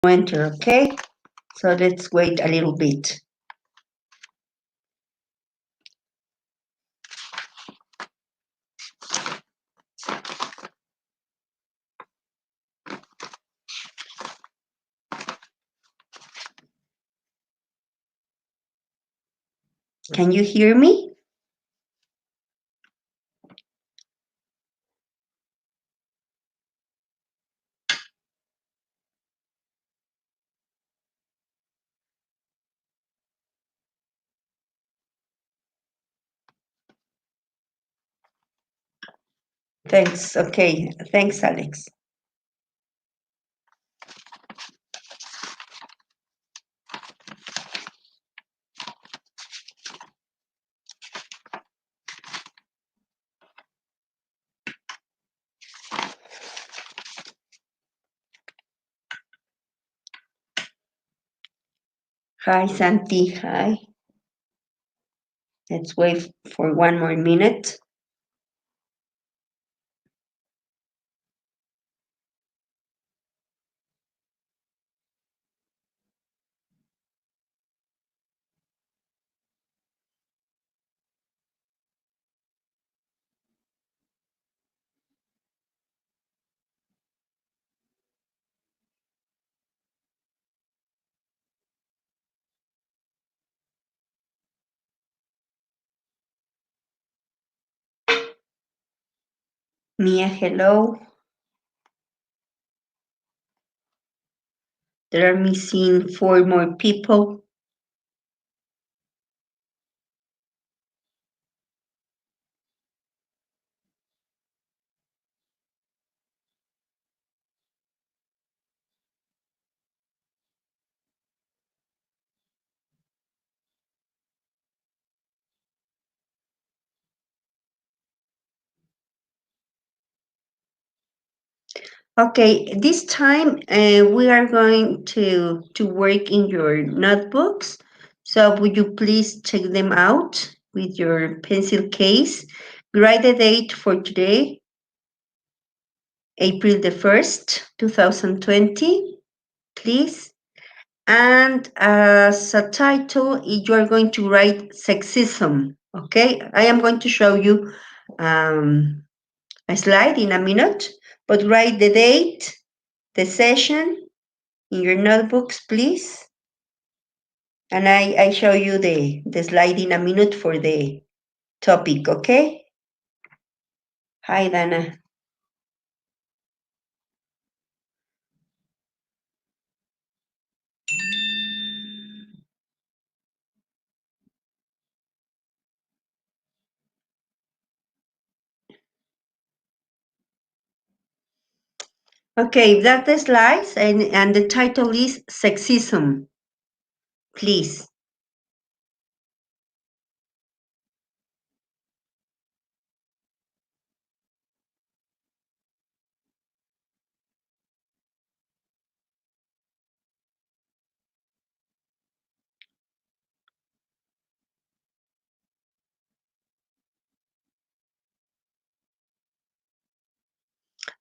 enter, okay? So let's wait a little bit. Can you hear me? Thanks. Okay. Thanks, Alex. Hi, Santi. Hi. Let's wait for one more minute. Mia, hello. There are missing 4 more people. Okay, this time we are going to work in your notebooks. So would you please check them out with your pencil case? Write the date for today, April the 1st, 2020, please. And as a title, you are going to write sexism, okay? I am going to show you a slide in a minute, but write the date, the session in your notebooks, please. And I show you the slide in a minute for the topic, okay? Hi, Dana. Okay, that's the slides, and the title is Sexism, please.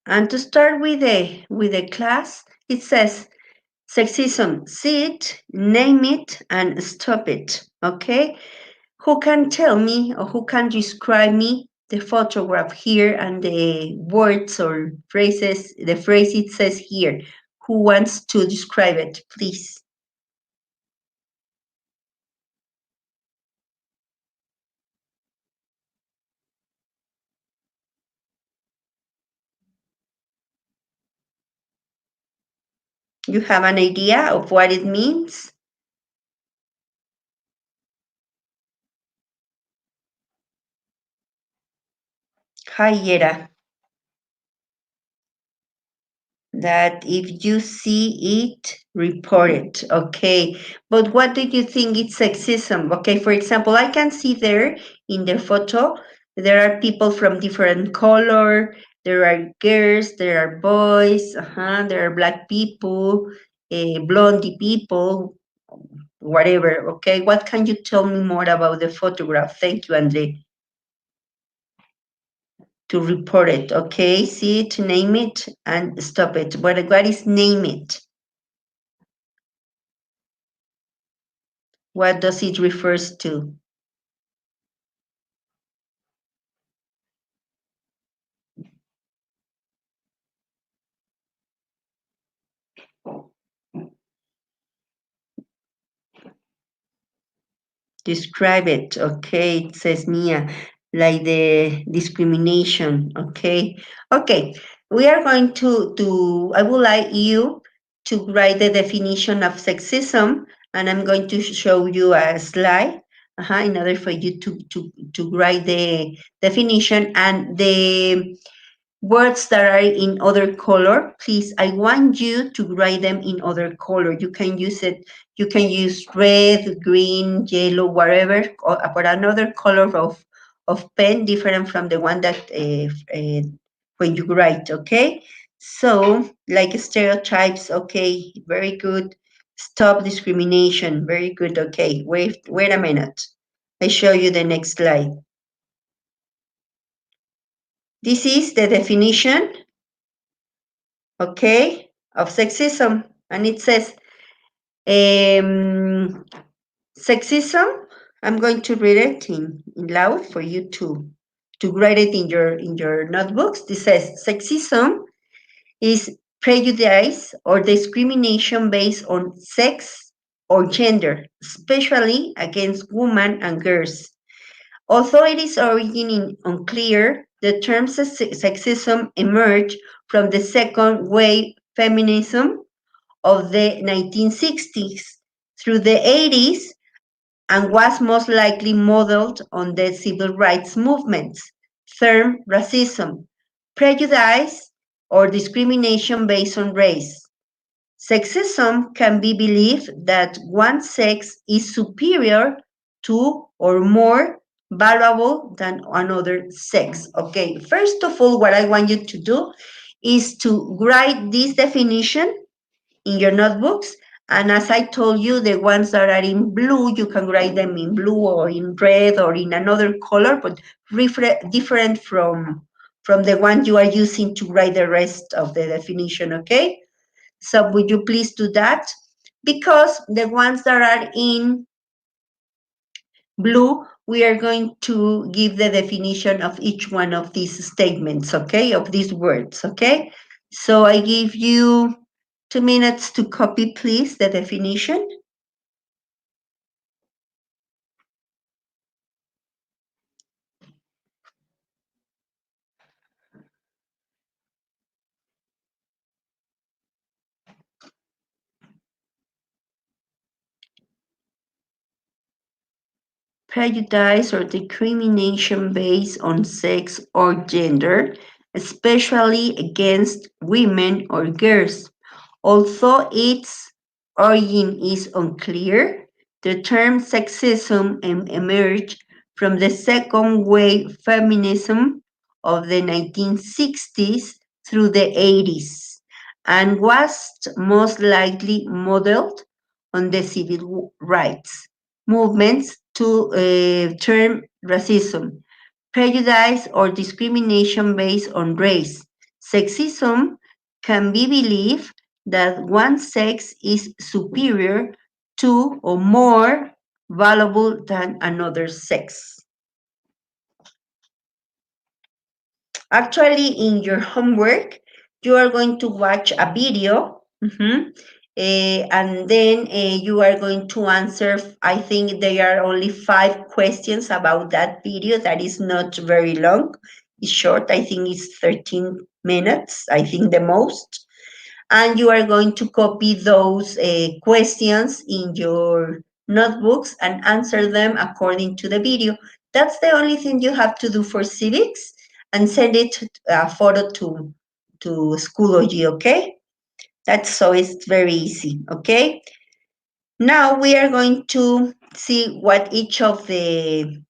And to start with the class, it says sexism, see it, name it, and stop it, okay? Who can tell me or who can describe me the photograph here and the words or phrases, the phrase it says here? Who wants to describe it, please? You have an idea of what it means? Hi, Yera. That if you see it, report it. Okay. But what do you think is sexism? Okay, for example, I can see there in the photo, there are people from different color, there are girls, there are boys, there are black people, blondie people, whatever. Okay, what can you tell me more about the photograph? Thank you, Andre. To report it, okay? See it, name it, and stop it. What is name it? What does it refers to? Describe it. Okay, it says Mia, like the discrimination. Okay. Okay. We are going to I would like you to write the definition of sexism, and I'm going to show you a slide in order for you to write the definition and the words that are in other color, please, I want you to write them in other color. You can use it, you can use red, green, yellow, whatever, or for another color of pen different from the one that when you write, okay? So, like stereotypes, okay, very good. Stop discrimination, very good, okay. Wait a minute. I show you the next slide. This is the definition, okay, of sexism. And it says, um, sexism, I'm going to read it in loud for you to write it in your notebooks. This says, sexism is prejudice or discrimination based on sex or gender, especially against women and girls. Although it is origin unclear, the term sexism emerged from the second wave feminism of the 1960s through the 80s and was most likely modeled on the civil rights movements. Term racism, prejudice, or discrimination based on race. Sexism can be believed that one sex is superior to or more valuable than another sex. Okay, first of all, what I want you to do is to write this definition in your notebooks. And as I told you, the ones that are in blue, you can write them in blue or in red or in another color, but different from the one you are using to write the rest of the definition, okay? So would you please do that? Because the ones that are in blue, we are going to give the definition of each one of these statements, okay? Of these words, okay? So I give you 2 minutes to copy, please, the definition. Prejudice or discrimination based on sex or gender, especially against women or girls. Although its origin is unclear, the term sexism emerged from the second wave feminism of the 1960s through the 80s and was most likely modeled on the civil rights movements to term racism, prejudice, or discrimination based on race. Sexism can be believed that one sex is superior to or more valuable than another sex. Actually, in your homework, you are going to watch a video, and then you are going to answer. I think there are only 5 questions about that video. That is not very long. It's short. I think it's 13 minutes. I think the most. And you are going to copy those questions in your notebooks and answer them according to the video. That's the only thing you have to do for civics, and send it a photo to Schoology, okay? That's so it's very easy, okay? Now we are going to see what each of the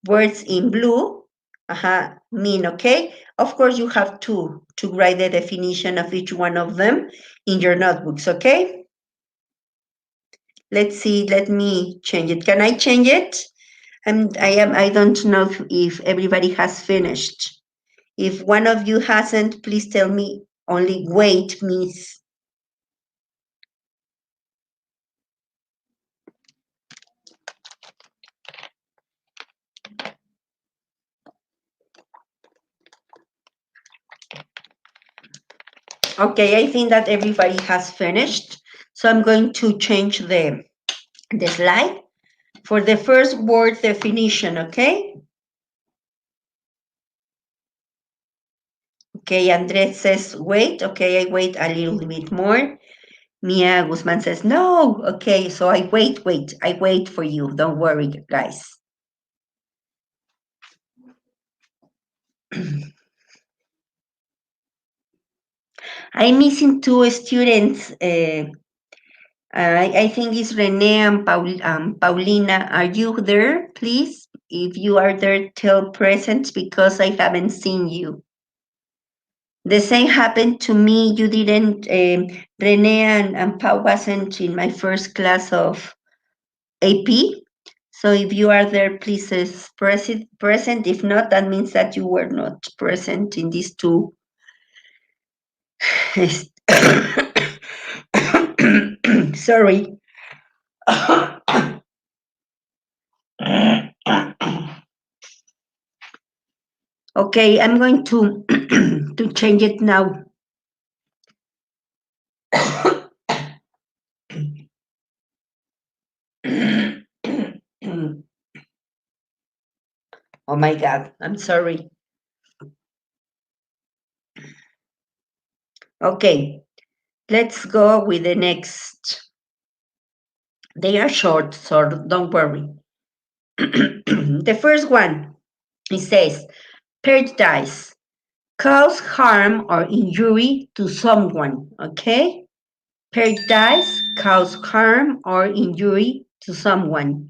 words in blue mean, okay? Of course, you have to write the definition of each one of them in your notebooks, okay? Let's see, let me change it. Can I change it? I don't know if everybody has finished. If one of you hasn't, please tell me only wait, miss. Okay, I think that everybody has finished. So I'm going to change the slide for the first word definition, okay? Okay, Andres says wait. Okay, I wait a little bit more. Mia Guzman says no. Okay, so I wait. I wait for you. Don't worry, guys. I'm missing two students. I think it's Renee and Paulina. Are you there, please? If you are there, tell present because I haven't seen you. The same happened to me. You didn't, Renee and Pau wasn't in my first class of AP. So if you are there, please present. If not, that means that you were not present in these two. Sorry. Okay, I'm going to to change it now. Oh my God, I'm sorry. Okay, let's go with the next. They are short, so don't worry. The first one, it says, prejudice, cause harm or injury to someone, okay? Prejudice, cause harm or injury to someone.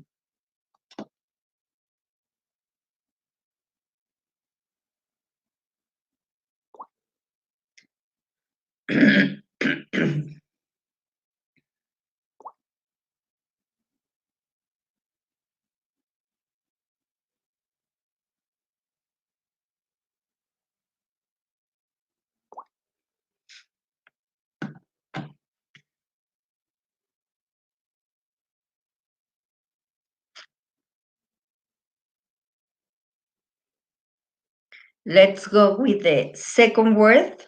Let's go with the second word.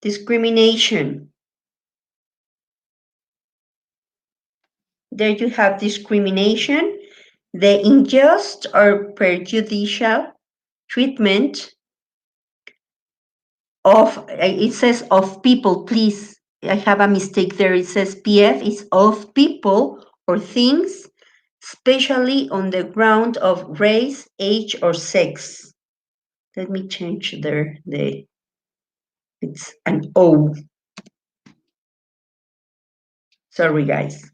Discrimination. There you have discrimination, the unjust or prejudicial treatment of, it says of people, please. I have a mistake there. It says PF is of people or things, especially on the ground of race, age, or sex. Let me change there. It's an O. Sorry, guys.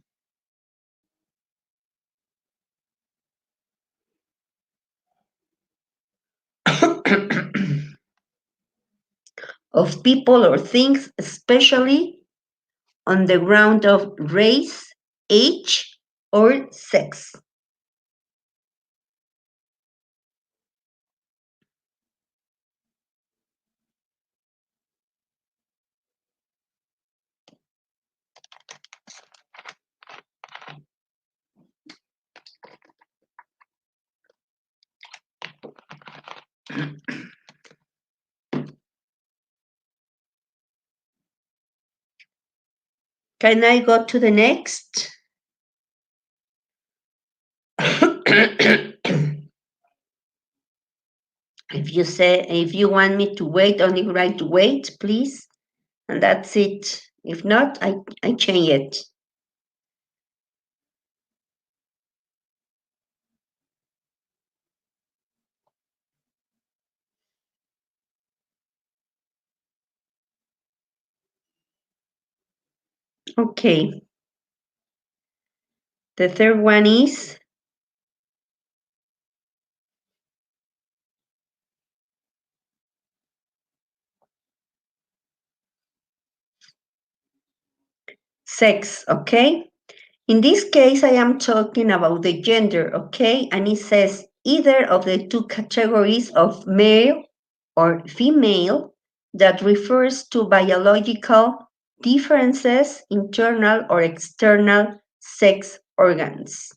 Of people or things, especially on the ground of race, age, or sex. Can I go to the next? If you want me to wait, only write wait, please. And that's it. If not, I change it. Okay. The third one is sex, okay? In this case, I am talking about the gender, okay? And it says either of the two categories of male or female that refers to biological differences, internal or external sex organs.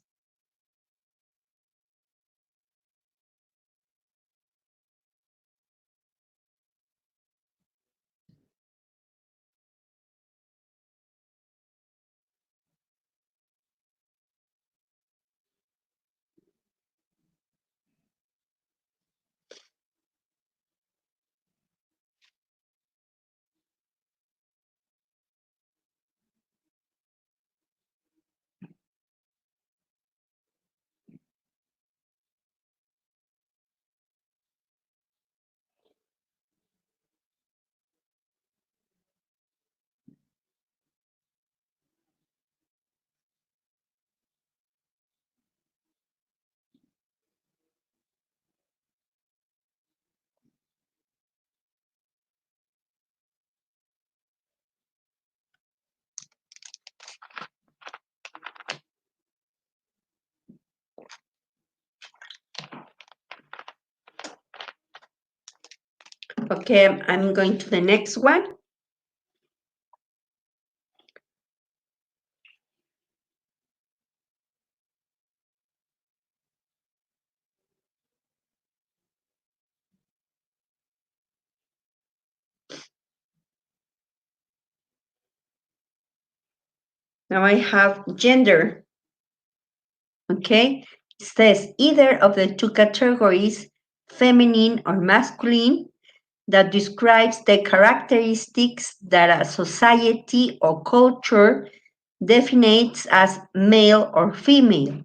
Okay, I'm going to the next one. Now I have gender. Okay, it says either of the two categories, feminine or masculine, that describes the characteristics that a society or culture defines as male or female.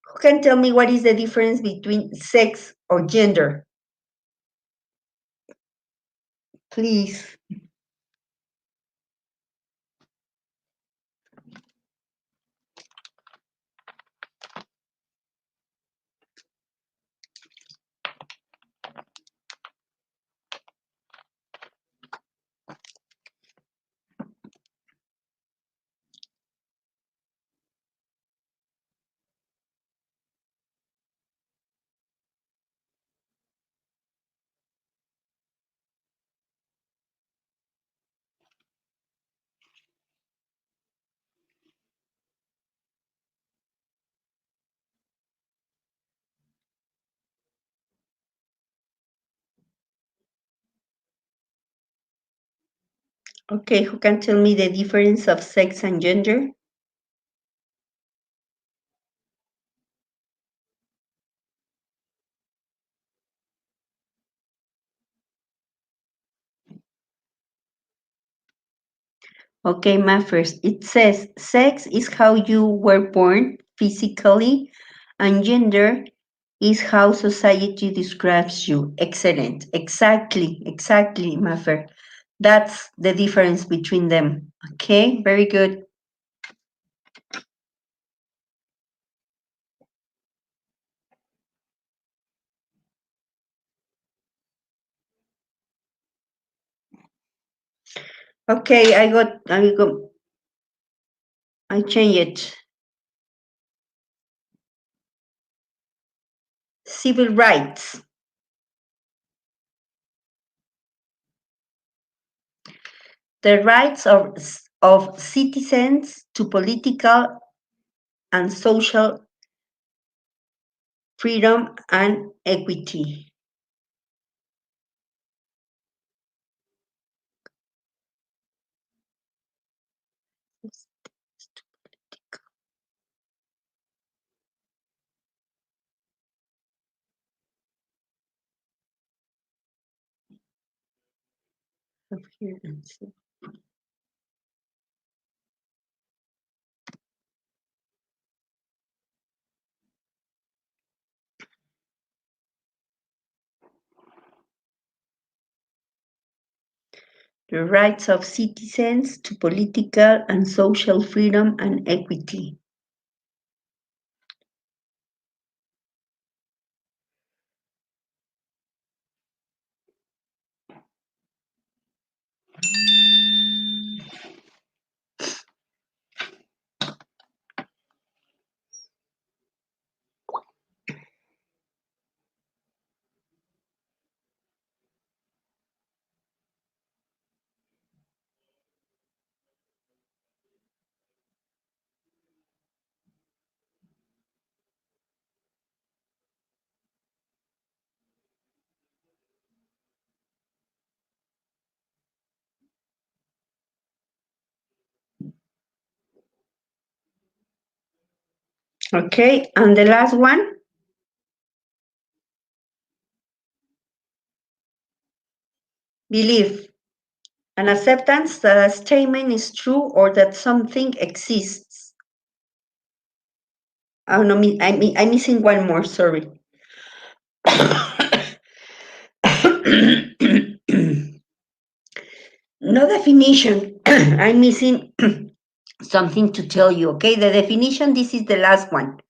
Who can tell me what is the difference between sex or gender? Please. Okay, who can tell me the difference of sex and gender? Okay, my first. It says sex is how you were born physically, and gender is how society describes you. Excellent. Exactly, Maffer. That's the difference between them. Okay, very good. Okay, I change it. Civil rights. The rights of citizens to political and social freedom and equity. Of here and see. The rights of citizens to political and social freedom and equity. Okay, and the last one, belief. An acceptance that a statement is true or that something exists. Oh no, I'm missing one more, sorry. No definition. I'm missing something to tell you, okay? The definition, this is the last one.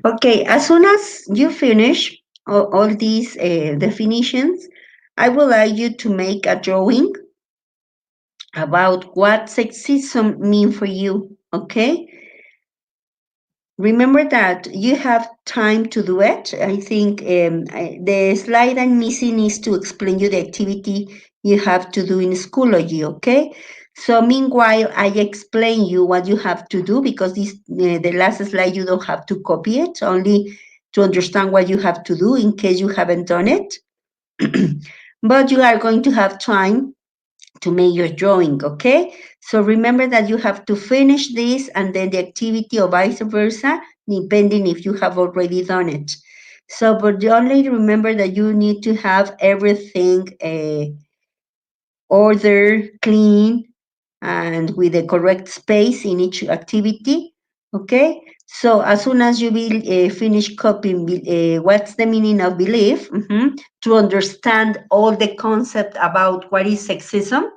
Okay, as soon as you finish all these definitions, I would like you to make a drawing about what sexism mean for you. Okay, remember that you have time to do it. I think the slide I'm missing is to explain you the activity you have to do in Schoology, okay? So meanwhile, I explain you what you have to do because this the last slide you don't have to copy it, only to understand what you have to do in case you haven't done it. But you are going to have time to make your drawing, okay? So remember that you have to finish this and then the activity or vice versa, depending if you have already done it. So, but only remember that you need to have everything order, clean, and with the correct space in each activity, okay? So as soon as you will finish copying what's the meaning of belief, to understand all the concept about what is sexism,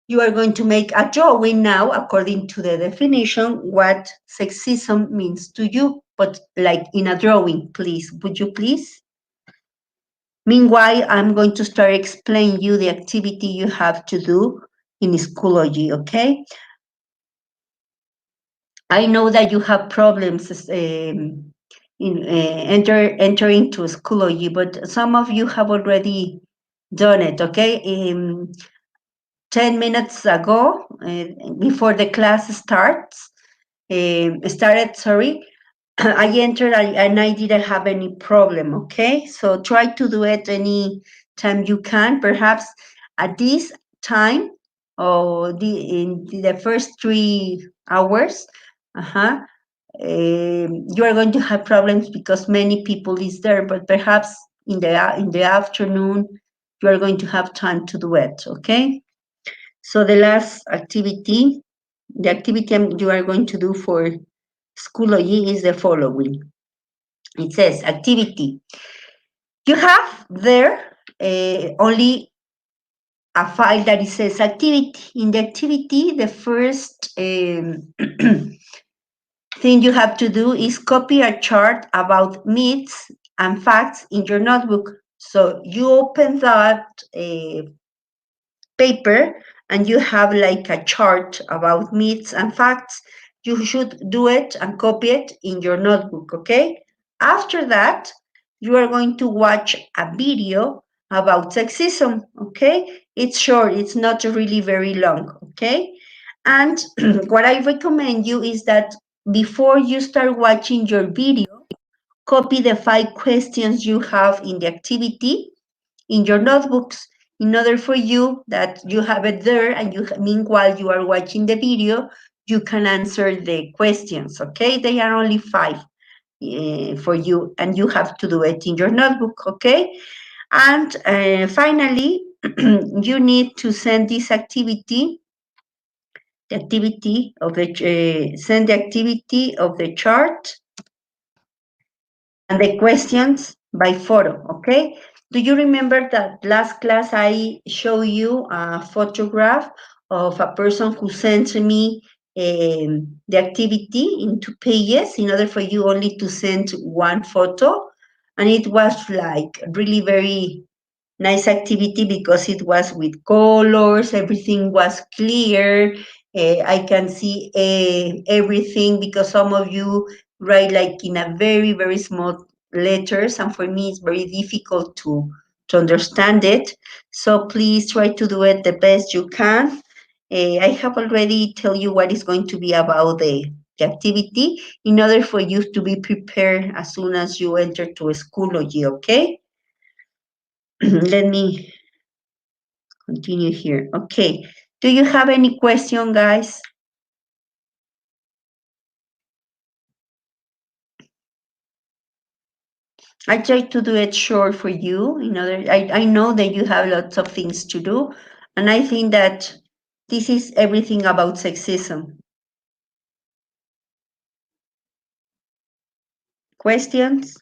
you are going to make a drawing now according to the definition what sexism means to you, but like in a drawing, please. Would you please? Meanwhile, I'm going to start explaining you the activity you have to do in Schoology, okay? I know that you have problems in entering to Schoology, but some of you have already done it, okay? 10 minutes ago, before the class started, sorry, I entered and I didn't have any problem, okay? So try to do it any time you can. Perhaps at this time or in the first 3 hours, uh-huh, you are going to have problems because many people is there, but perhaps in the afternoon you are going to have time to do it, okay? So the last activity, the activity you are going to do for Schoology is the following. It says activity. You have there only a file that it says activity. In the activity, the first thing you have to do is copy a chart about myths and facts in your notebook. So you open that paper and you have like a chart about myths and facts. You should do it and copy it in your notebook, okay? After that, you are going to watch a video about sexism, okay? It's short, it's not really very long, okay? And what I recommend you is that before you start watching your video, copy the 5 questions you have in the activity in your notebooks in order for you that you have it there and you meanwhile you are watching the video you can answer the questions, okay? They are only 5 for you and you have to do it in your notebook, okay? And finally you need to send this activity, the activity of the send the activity of the chart and the questions by photo, okay? Do you remember that last class I showed you a photograph of a person who sent me the activity in 2 pages in order for you only to send one photo? And it was like really very nice activity because it was with colors, everything was clear. I can see everything because some of you write like in a very, very small letters, and for me it's very difficult to understand it. So please try to do it the best you can. I have already tell you what is going to be about the activity in order for you to be prepared as soon as you enter to Schoology, okay? Let me continue here. Okay. Do you have any question, guys? I try to do it short for you. I know that you have lots of things to do, and I think that this is everything about sexism. Questions?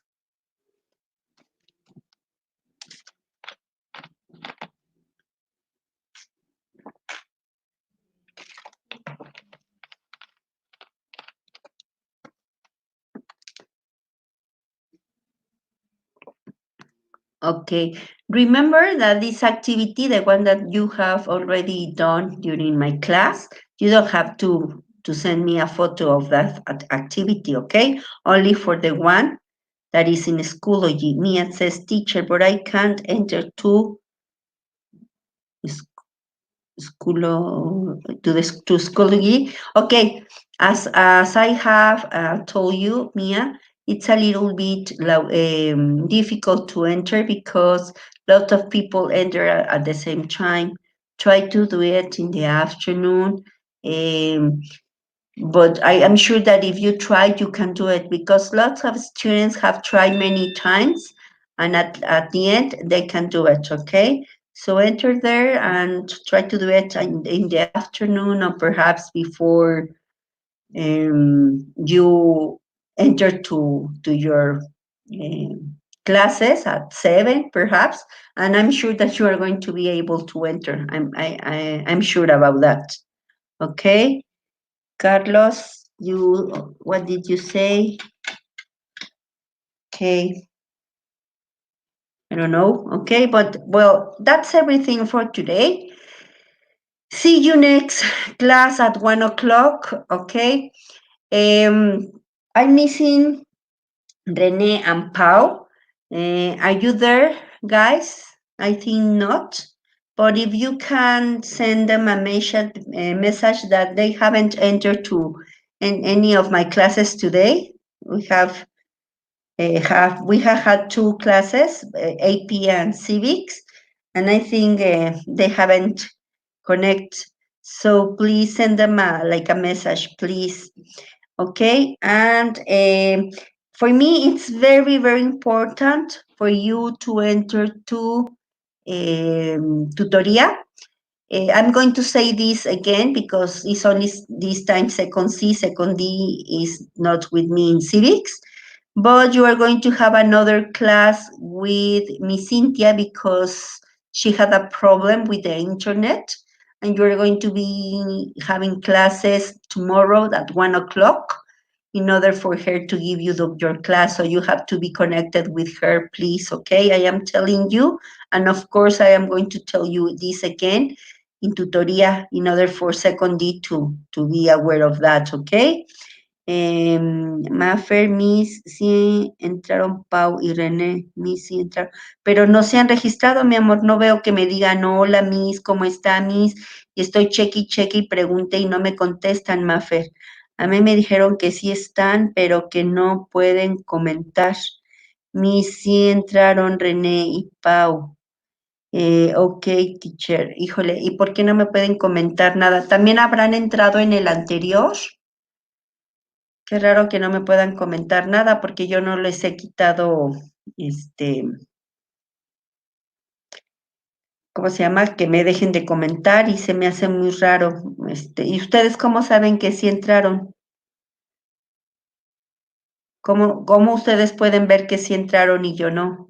Okay. Remember that this activity, the one that you have already done during my class, you don't have to send me a photo of that activity, okay? Only for the one that is in Schoology. Mia says, teacher, but I can't enter to school to Schoology. Okay, as I have told you, Mia, it's a little bit difficult to enter because a lot of people enter at the same time. Try to do it in the afternoon. Um, but I am sure that if you try, you can do it because lots of students have tried many times and at the end they can do it, okay? So enter there and try to do it in the afternoon or perhaps before you enter to your classes at 7 perhaps, and I'm sure that you are going to be able to enter. I'm sure about that, okay? Carlos, what did you say? Okay, I don't know. Okay, but well, that's everything for today. See you next class at 1 o'clock. Okay. Um, I'm missing Rene and Pau. Are you there, guys? I think not. But if you can send them a message that they haven't entered to in any of my classes today. We have had two classes, AP and Civics, and I think they haven't connect. So please send them a message, please. Okay, and for me, it's very, very important for you to enter to tutoria. I'm going to say this again because it's only this time second C, second D is not with me in civics, but you are going to have another class with Miss Cynthia because she had a problem with the internet, and you are going to be having classes tomorrow at 1 o'clock in order for her to give you your class. So you have to be connected with her, please. Okay, I am telling you. And of course, I am going to tell you this again in tutoria in order for second D to be aware of that. Okay. Mafer, Miss, sí entraron Pau y René, Miss, sí entraron, pero no se han registrado, mi amor, no veo que me digan, hola, Miss, ¿cómo está, Miss? Y estoy cheque y cheque y pregunté y no me contestan, Mafer. A mí me dijeron que sí están, pero que no pueden comentar. Miss, sí entraron René y Pau. Ok, teacher, híjole, ¿y por qué no me pueden comentar nada? ¿También habrán entrado en el anterior? Qué raro que no me puedan comentar nada porque yo no les he quitado, este, ¿cómo se llama? Que me dejen de comentar y se me hace muy raro. ¿Y ustedes cómo saben que sí entraron? ¿Cómo ustedes pueden ver que sí entraron y yo no?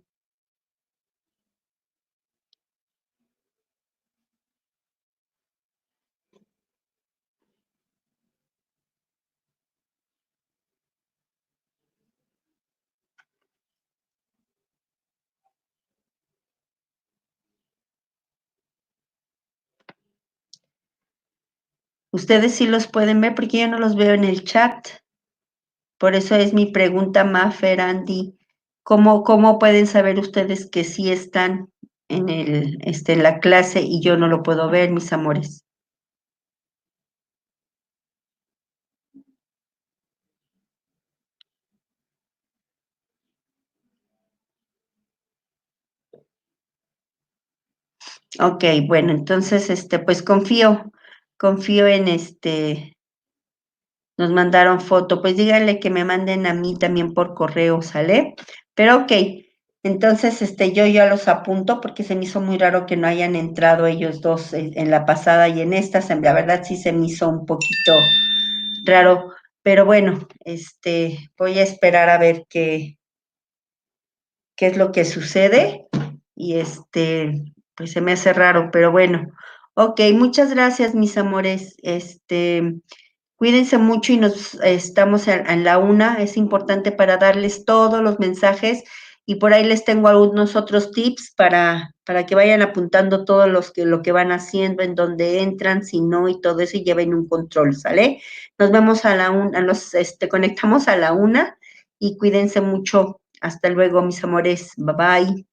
Ustedes sí los pueden ver porque yo no los veo en el chat. Por eso es mi pregunta, Mafer, Andy. ¿Cómo pueden saber ustedes que sí están en la clase y yo no lo puedo ver, mis amores? Ok, bueno, entonces, pues confío en nos mandaron foto, pues díganle que me manden a mí también por correo, ¿sale? Pero ok, entonces, yo ya los apunto porque se me hizo muy raro que no hayan entrado ellos dos en la pasada y en esta, la verdad sí se me hizo un poquito raro, pero bueno, voy a esperar a ver qué es lo que sucede y pues se me hace raro, pero bueno. Ok, muchas gracias, mis amores. Cuídense mucho y nos estamos en la una. Es importante para darles todos los mensajes y por ahí les tengo algunos otros tips para que vayan apuntando todos lo que van haciendo, en dónde entran, si no, y todo eso, y lleven un control, ¿sale? Nos vemos a la una, conectamos a la una, y cuídense mucho. Hasta luego, mis amores. Bye bye.